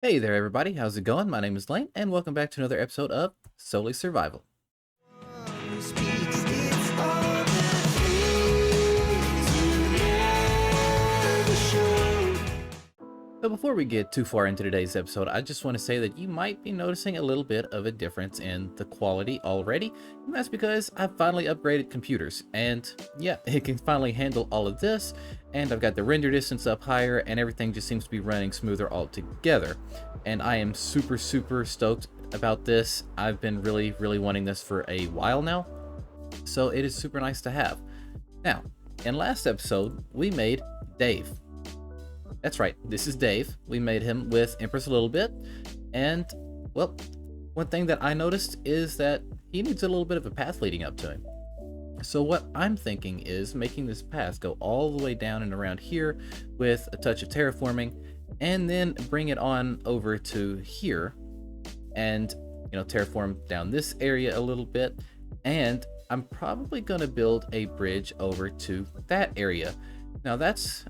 Hey there, everybody. How's it going? My name is Lane, and welcome back to another episode of Solely Survival. So before we get too far into today's episode, I just want to say that you might be noticing a little bit of a difference in the quality already, and that's because I've finally upgraded computers, and yeah, it can finally handle all of this, and I've got the render distance up higher, and everything just seems to be running smoother altogether, and I am super stoked about this. I've been really wanting this for a while now, so it is super nice to have. Now, in last episode, we made Dave. That's right, this is Dave. We made him with Empress a little bit, and, well, one thing that I noticed is that he needs a little bit of a path leading up to him. So what I'm thinking is making this path go all the way down and around here with a touch of terraforming, and then bring it on over to here, and, terraform down this area a little bit, and I'm probably going to build a bridge over to that area. Now that's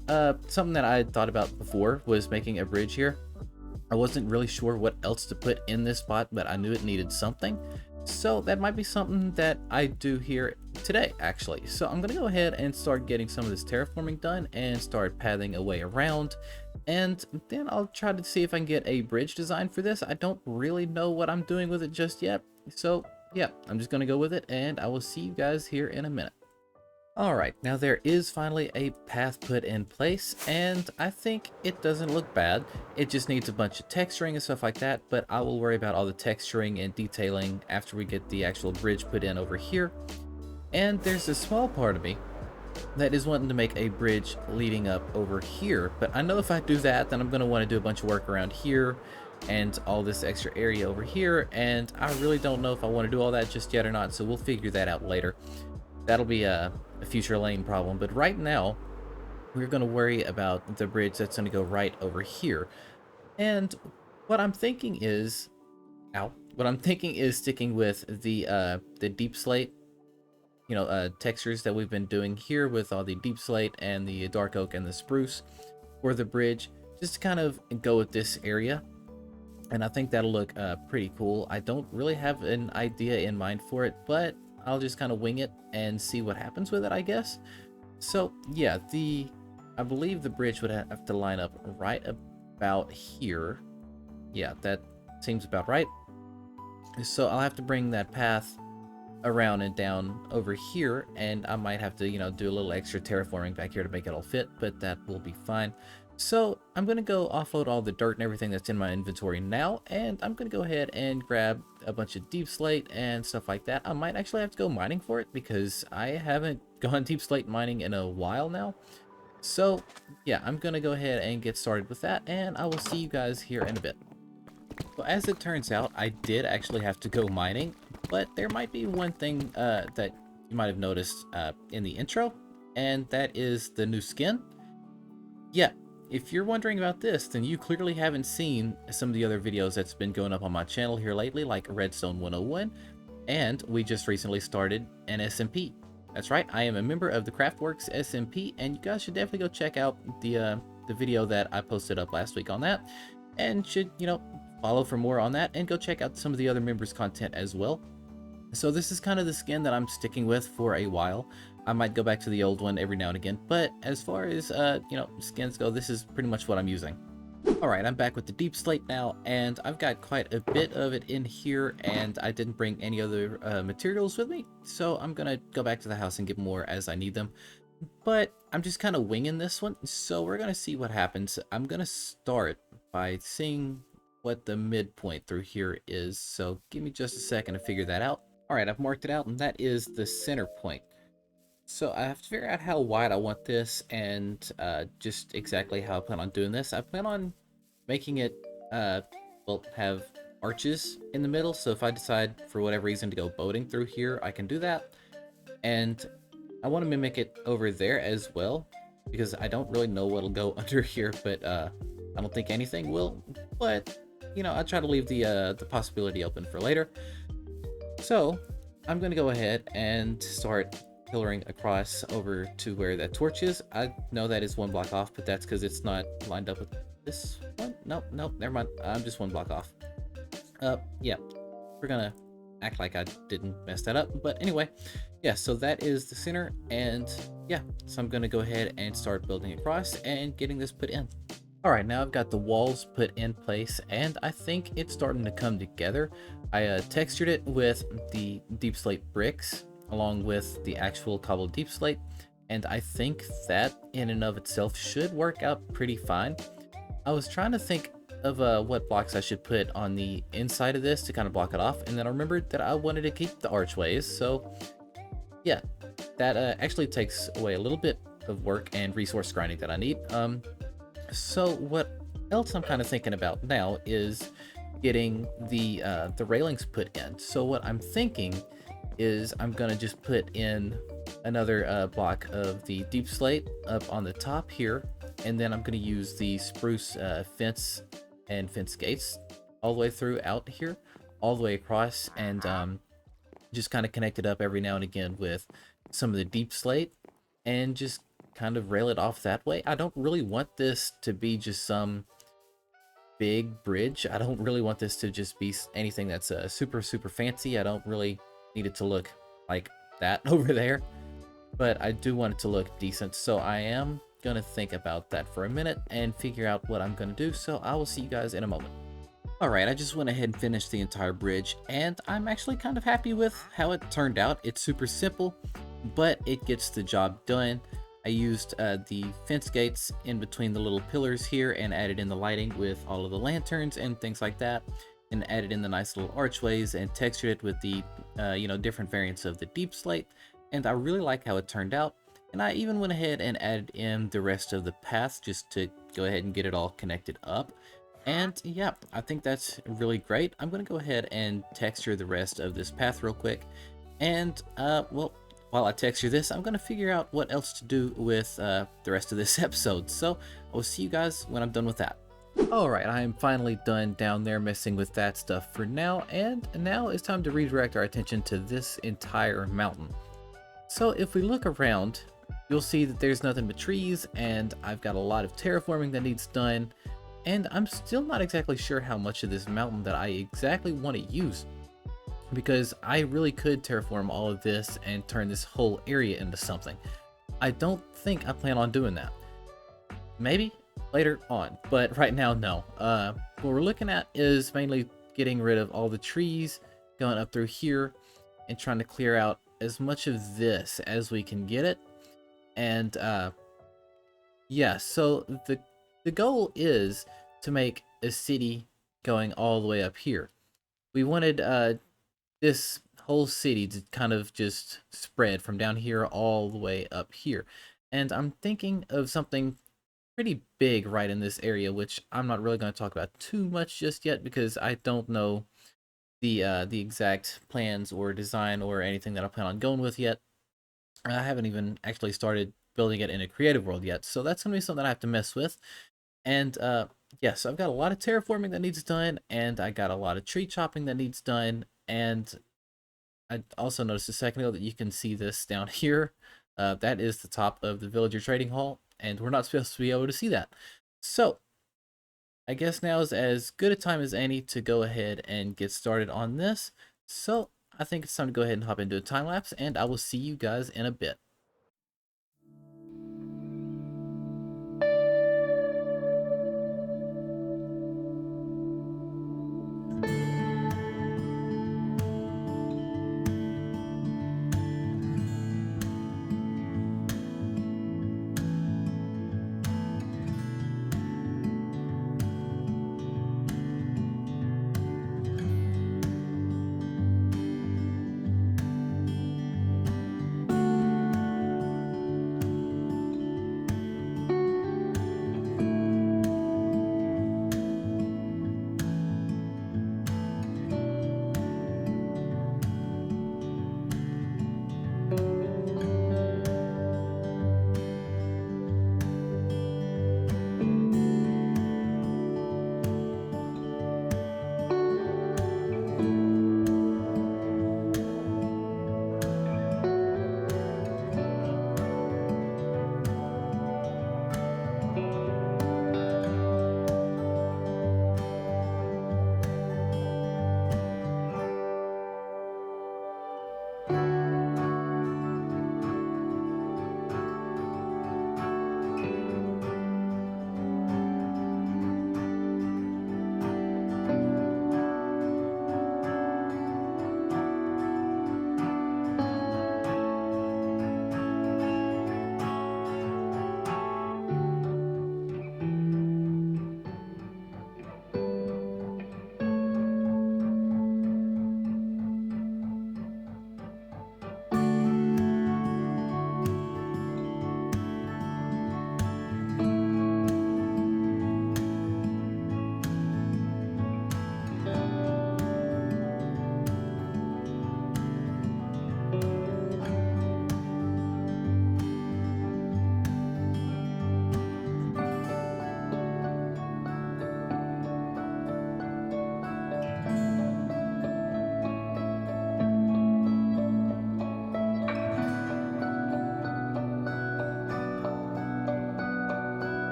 something that I had thought about before, was making a bridge here. I wasn't really sure what else to put in this spot, but I knew it needed something. So that might be something that I do here today, actually. So I'm going to go ahead and start getting some of this terraforming done and start pathing a way around. And then I'll try to see if I can get a bridge design for this. I don't really know what I'm doing with it just yet. So yeah, I'm just going to go with it, and I will see you guys here in a minute. Alright, now there is finally a path put in place, and I think it doesn't look bad. It just needs a bunch of texturing and stuff like that, but I will worry about all the texturing and detailing after we get the actual bridge put in over here. And there's a small part of me that is wanting to make a bridge leading up over here, but I know if I do that, then I'm going to want to do a bunch of work around here and all this extra area over here, and I really don't know if I want to do all that just yet or not, so we'll figure that out later. That'll be a future lane problem, but right now we're going to worry about the bridge that's going to go right over here. And what I'm thinking is, sticking with the deep slate, textures that we've been doing here with all the deep slate and the dark oak and the spruce for the bridge, just to kind of go with this area. And I think that'll look pretty cool. I don't really have an idea in mind for it, but I'll just kind of wing it and see what happens with it, I guess. So yeah, I believe the bridge would have to line up right about here. Yeah, that seems about right. So I'll have to bring that path around and down over here, and I might have to, do a little extra terraforming back here to make it all fit, but that will be fine. So I'm going to go offload all the dirt and everything that's in my inventory now, and I'm going to go ahead and grab a bunch of deep slate and stuff like that. I might actually have to go mining for it because I haven't gone deep slate mining in a while now. So yeah, I'm going to go ahead and get started with that, and I will see you guys here in a bit. Well, as it turns out, I did actually have to go mining, but there might be one thing that you might have noticed in the intro, and that is the new skin. Yeah. If you're wondering about this, then you clearly haven't seen some of the other videos that's been going up on my channel here lately, like Redstone 101, and we just recently started an SMP. That's right, I am a member of the Craftworks SMP, and you guys should definitely go check out the video that I posted up last week on that, and should, follow for more on that, and go check out some of the other members' content as well. So this is kind of the skin that I'm sticking with for a while. I might go back to the old one every now and again, but as far as, skins go, this is pretty much what I'm using. Alright, I'm back with the deep slate now, and I've got quite a bit of it in here, and I didn't bring any other materials with me, so I'm gonna go back to the house and get more as I need them. But I'm just kind of winging this one, so we're gonna see what happens. I'm gonna start by seeing what the midpoint through here is, so give me just a second to figure that out. Alright, I've marked it out, and that is the center point. So I have to figure out how wide I want this, and just exactly how I plan on doing this. I plan on making it, have arches in the middle, so if I decide for whatever reason to go boating through here, I can do that. And I want to mimic it over there as well, because I don't really know what'll go under here, but I don't think anything will. But, I try to leave the possibility open for later. So I'm going to go ahead and start pillaring across over to where that torch is. I know that is one block off, but that's because it's not lined up with this one? Nope, nope, never mind. I'm just one block off. Yeah, we're gonna act like I didn't mess that up. But anyway, yeah, so that is the center. And yeah, so I'm gonna go ahead and start building across and getting this put in. All right, now I've got the walls put in place and I think it's starting to come together. I textured it with the deep slate bricks along with the actual cobbled deep slate. And I think that in and of itself should work out pretty fine. I was trying to think of what blocks I should put on the inside of this to kind of block it off. And then I remembered that I wanted to keep the archways. So yeah, that actually takes away a little bit of work and resource grinding that I need. So what else I'm kind of thinking about now is getting the railings put in. So what I'm thinking is I'm gonna just put in another block of the deep slate up on the top here, and then I'm gonna use the spruce fence and fence gates all the way through out here, all the way across, and just kind of connect it up every now and again with some of the deep slate and just kind of rail it off that way. I don't really want this to be just some big bridge. I don't really want this to just be anything that's super fancy. I don't really need it to look like that over there, but I do want it to look decent. So I am gonna think about that for a minute and figure out what I'm gonna do. So I will see you guys in a moment. Alright, I just went ahead and finished the entire bridge, and I'm actually kind of happy with how it turned out. It's super simple, but it gets the job done. I used the fence gates in between the little pillars here and added in the lighting with all of the lanterns and things like that, and added in the nice little archways and textured it with the different variants of the deep slate. And I really like how it turned out. And I even went ahead and added in the rest of the path just to go ahead and get it all connected up. And yeah, I think that's really great. I'm going to go ahead and texture the rest of this path real quick. And well, while I texture this, I'm going to figure out what else to do with the rest of this episode. So I will see you guys when I'm done with that. Alright, I am finally done down there messing with that stuff for now. And now it's time to redirect our attention to this entire mountain. So if we look around, you'll see that there's nothing but trees, and I've got a lot of terraforming that needs done. And I'm still not exactly sure how much of this mountain that I exactly want to use, because I really could terraform all of this and turn this whole area into something. I don't think I plan on doing that. Maybe later on, but right now, no. What we're looking at is mainly getting rid of all the trees, going up through here, and trying to clear out as much of this as we can get it. And yeah, so the goal is to make a city going all the way up here. We wanted this whole city to kind of just spread from down here all the way up here. And I'm thinking of something pretty big right in this area, which I'm not really going to talk about too much just yet because I don't know the exact plans or design or anything that I plan on going with yet. I haven't even actually started building it in a creative world yet, so that's going to be something I have to mess with. And yeah, so I've got a lot of terraforming that needs done, and I got a lot of tree chopping that needs done. And I also noticed a second ago that you can see this down here. That is the top of the villager trading hall, and we're not supposed to be able to see that. So I guess now is as good a time as any to go ahead and get started on this. So I think it's time to go ahead and hop into a time lapse, and I will see you guys in a bit.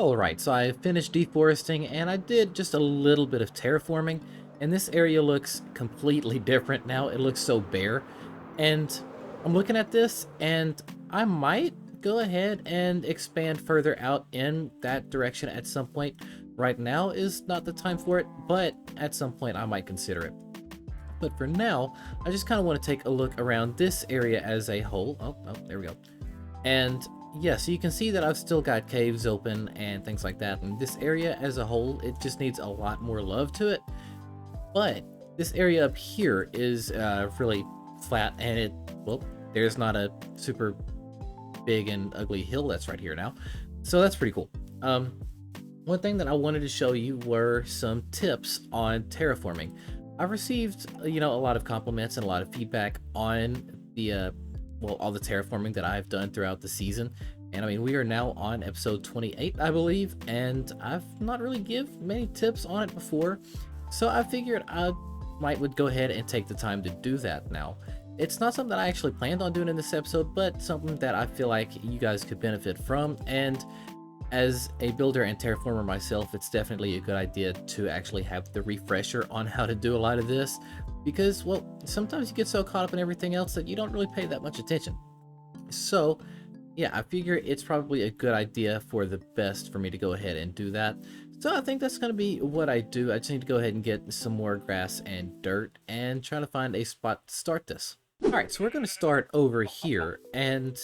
Alright, so I finished deforesting and I did just a little bit of terraforming, and this area looks completely different now. It looks so bare, and I'm looking at this and I might go ahead and expand further out in that direction at some point. Right now is not the time for it, but at some point I might consider it. But for now, I just kind of want to take a look around this area as a whole. Oh, there we go. And yeah, so you can see that I've still got caves open and things like that. And this area as a whole, it just needs a lot more love to it. But this area up here is really flat, and well, there's not a super big and ugly hill that's right here now. So that's pretty cool. One thing that I wanted to show you were some tips on terraforming. I've received, a lot of compliments and a lot of feedback on the all the terraforming that I've done throughout the season. And I mean, we are now on episode 28, I believe, and I've not really give many tips on it before. So I figured would go ahead and take the time to do that now. It's not something that I actually planned on doing in this episode, but something that I feel like you guys could benefit from. And as a builder and terraformer myself, it's definitely a good idea to actually have the refresher on how to do a lot of this, because, well, sometimes you get so caught up in everything else that you don't really pay that much attention. So yeah, I figure it's probably a good idea for the best for me to go ahead and do that. So I think that's going to be what I do. I just need to go ahead and get some more grass and dirt and try to find a spot to start this. All right, so we're going to start over here, and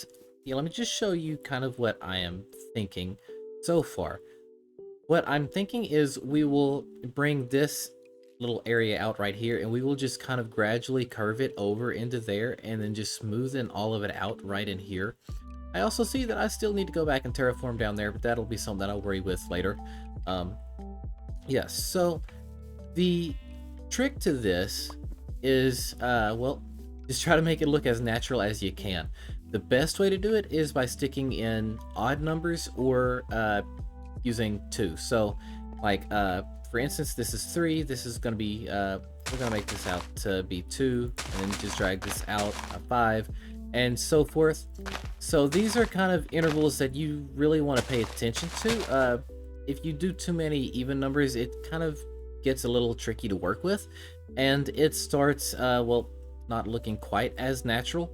let me just show you kind of what I am thinking so far. What I'm thinking is we will bring this little area out right here, and we will just kind of gradually curve it over into there and then just smoothen all of it out right in here. I also see that I still need to go back and terraform down there, but that'll be something that I'll worry with later. Yes, so the trick to this is, well, just try to make it look as natural as you can. The best way to do it is by sticking in odd numbers or using 2. So, like, for instance, this is 3. This is going to be, we're going to make this out to be 2, and then just drag this out a 5, and so forth. So these are kind of intervals that you really want to pay attention to. If you do too many even numbers, it kind of gets a little tricky to work with, and it starts, well, not looking quite as natural.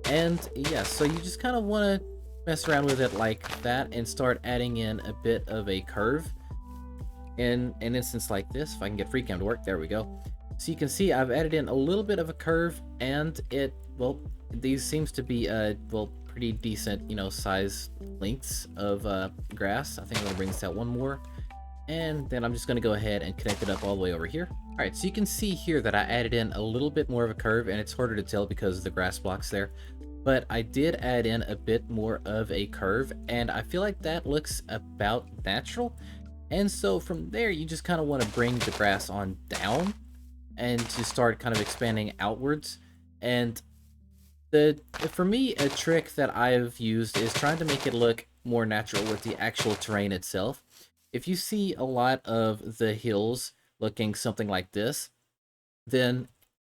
And yeah, so you just kind of want to mess around with it like that and start adding in a bit of a curve. In an instance like this, if I can get FreeCam to work, there we go. So you can see I've added in a little bit of a curve, and it, well, these seems to be well, pretty decent, size lengths of grass. I think I'm gonna bring this out one more, and then I'm just gonna go ahead and connect it up all the way over here. All right, so you can see here that I added in a little bit more of a curve, and it's harder to tell because of the grass blocks there, but I did add in a bit more of a curve, and I feel like that looks about natural. And so from there, you just kind of want to bring the grass on down and to start kind of expanding outwards. And for me, a trick that I've used is trying to make it look more natural with the actual terrain itself. If you see a lot of the hills looking something like this, then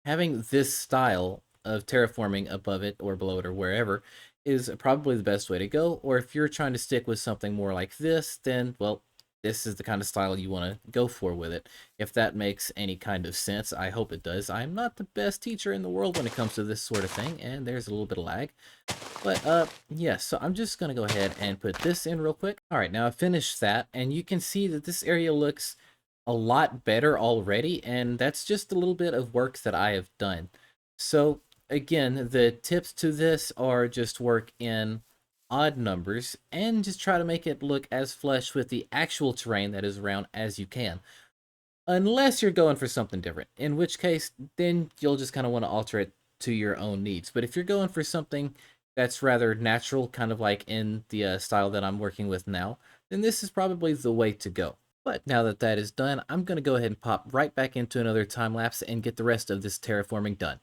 having this style of terraforming above it or below it or wherever is probably the best way to go. Or if you're trying to stick with something more like this, then, well, this is the kind of style you want to go for with it. If that makes any kind of sense, I hope it does. I'm not the best teacher in the world when it comes to this sort of thing, and there's a little bit of lag. But yeah, so I'm just going to go ahead and put this in real quick. All right, now I've finished that, and you can see that this area looks a lot better already, and that's just a little bit of work that I have done. So again, the tips to this are just work in odd numbers and just try to make it look as flush with the actual terrain that is around as you can, unless you're going for something different, in which case then you'll just kind of want to alter it to your own needs. But if you're going for something that's rather natural, kind of like in the style that I'm working with now, then this is probably the way to go. But now that that is done, I'm going to go ahead and pop right back into another time lapse and get the rest of this terraforming done.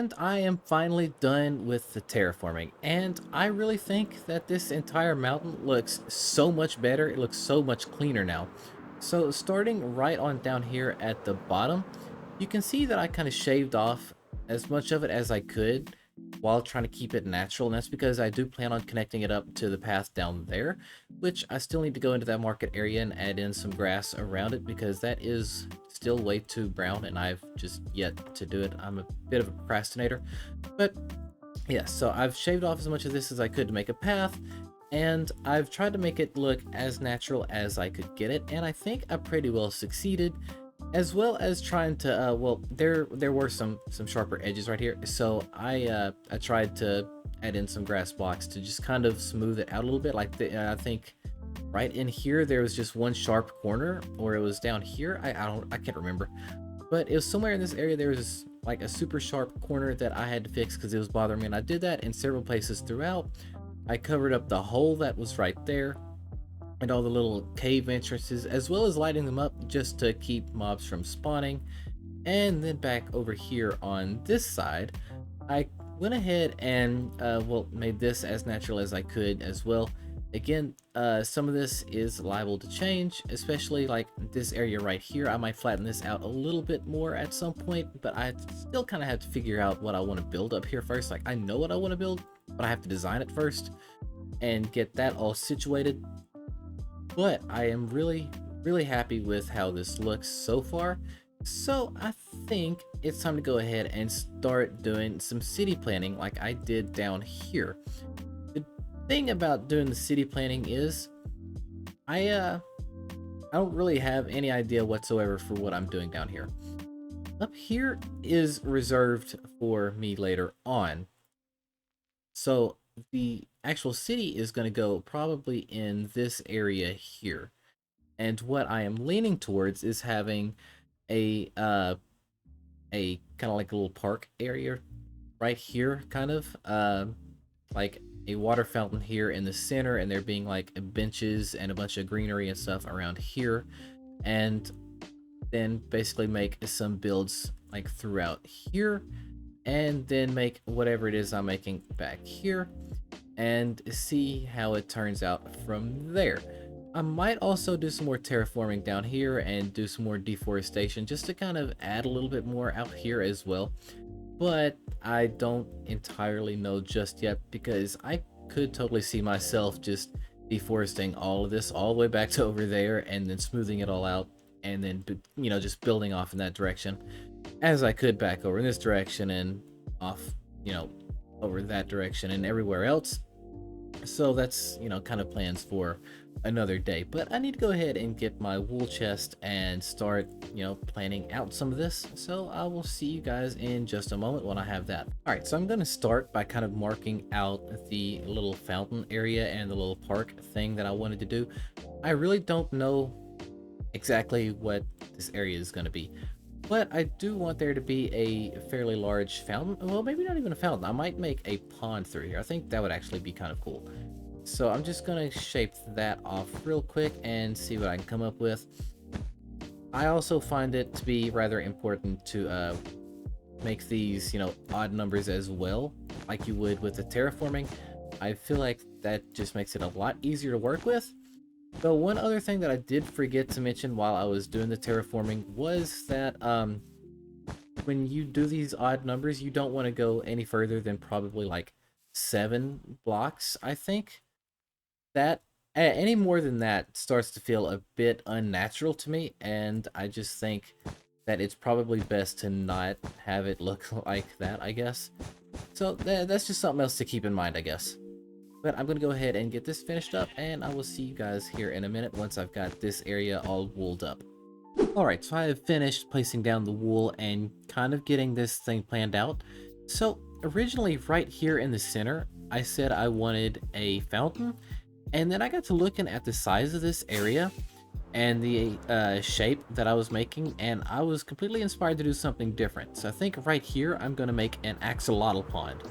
And I am finally done with the terraforming, and I really think that this entire mountain looks so much better. It looks so much cleaner now. So starting right on down here at the bottom, you can see that I kind of shaved off as much of it as I could while trying to keep it natural, and that's because I do plan on connecting it up to the path down there, which I still need to go into that market area and add in some grass around it because that is still way too brown and I've just yet to do it. I'm a bit of a procrastinator, but yeah, so I've shaved off as much of this as I could to make a path, and I've tried to make it look as natural as I could get it, and I think I pretty well succeeded, as well as trying to well, there were some sharper edges right here, so I tried to add in some grass blocks to just kind of smooth it out a little bit. Like I think right in here there was just one sharp corner, or it was down here. I can't remember, but it was somewhere in this area there was like a super sharp corner that I had to fix because it was bothering me, and I did that in several places throughout. I covered up the hole that was right there and all the little cave entrances, as well as lighting them up just to keep mobs from spawning. And then back over here on this side, I went ahead and well, made this as natural as I could as well. Again, some of this is liable to change, especially like this area right here. I might flatten this out a little bit more at some point, but I still kind of have to figure out what I want to build up here first. Like, I know what I want to build, but I have to design it first and get that all situated. But I am really happy with how this looks so far. So I think it's time to go ahead and start doing some city planning like I did down here. The thing about doing the city planning is I don't really have any idea whatsoever for what I'm doing down here. Up here is reserved for me later on. So the actual city is going to go probably in this area here. And what I am leaning towards is having a kind of like a little park area right here, kind of like a water fountain here in the center, and there being like benches and a bunch of greenery and stuff around here, and then basically make some builds like throughout here, and then make whatever it is I'm making back here and see how it turns out from there. I might also do some more terraforming down here and do some more deforestation just to kind of add a little bit more out here as well. But I don't entirely know just yet, because I could totally see myself just deforesting all of this all the way back to over there and then smoothing it all out, and then, you know, just building off in that direction as I could back over in this direction and off, you know, over that direction and everywhere else. So that's, you know, kind of plans for another day. But I need to go ahead and get my wool chest and start, you know, planning out some of this. So I will see you guys in just a moment when I have that. All right, so I'm going to start by kind of marking out the little fountain area and the little park thing that I wanted to do. I really don't know exactly what this area is going to be, but I do want there to be a fairly large fountain. Well, maybe not even a fountain. I might make a pond through here. I think that would actually be kind of cool. So I'm just going to shape that off real quick and see what I can come up with. I also find it to be rather important to make these, you know, odd numbers as well, like you would with the terraforming. I feel like that just makes it a lot easier to work with. So one other thing that I did forget to mention while I was doing the terraforming was that when you do these odd numbers, you don't want to go any further than probably like 7 blocks, I think. That any more than that starts to feel a bit unnatural to me, and I just think that it's probably best to not have it look like that, I guess. So that's just something else to keep in mind, I guess. But I'm going to go ahead and get this finished up, and I will see you guys here in a minute once I've got this area all wooled up. Alright, so I have finished placing down the wool and kind of getting this thing planned out. So originally right here in the center, I said I wanted a fountain, and then I got to looking at the size of this area and the shape that I was making, and I was completely inspired to do something different. So I think right here I'm going to make an axolotl pond.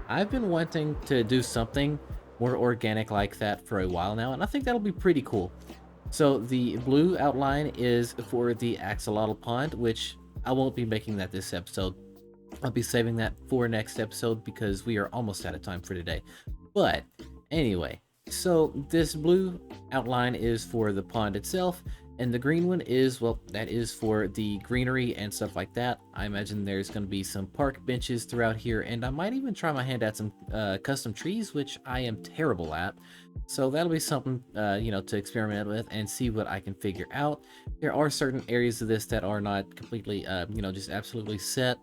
I've been wanting to do something more organic like that for a while now, and I think that'll be pretty cool. So the blue outline is for the axolotl pond, which I won't be making that this episode. I'll be saving that for next episode because we are almost out of time for today. But anyway, so this blue outline is for the pond itself, and the green one is, well, that is for the greenery and stuff like that. I imagine there's going to be some park benches throughout here, and I might even try my hand at some custom trees, which I am terrible at. So that'll be something, to experiment with and see what I can figure out. There are certain areas of this that are not completely, just absolutely set.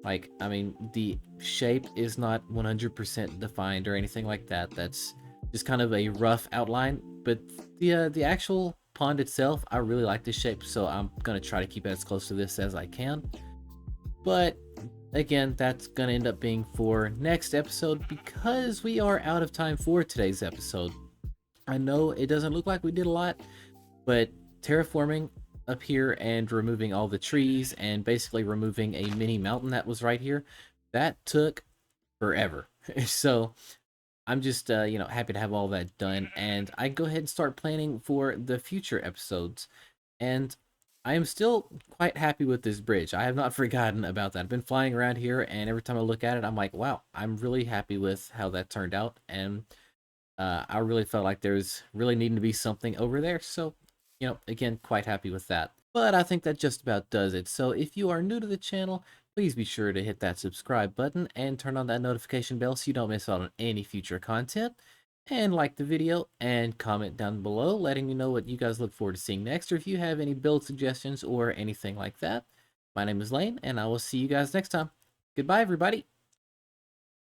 Like, I mean, the shape is not 100% defined or anything like that. That's just kind of a rough outline. But the actual pond itself, I really like the shape, so I'm gonna try to keep it as close to this as I can. But again, that's gonna end up being for next episode because we are out of time for today's episode. I know it doesn't look like we did a lot, but terraforming up here and removing all the trees and basically removing a mini mountain that was right here, that took forever. So I'm just happy to have all that done, and I go ahead and start planning for the future episodes. And I am still quite happy with this bridge. I have not forgotten about that. I've been flying around here, and every time I look at it, I'm like, wow, I'm really happy with how that turned out. And I really felt like there's really needing to be something over there. So, again, quite happy with that. But I think that just about does it. So if you are new to the channel, please be sure to hit that subscribe button and turn on that notification bell so you don't miss out on any future content. And like the video and comment down below letting me know what you guys look forward to seeing next, or if you have any build suggestions or anything like that. My name is Lane, and I will see you guys next time. Goodbye, everybody.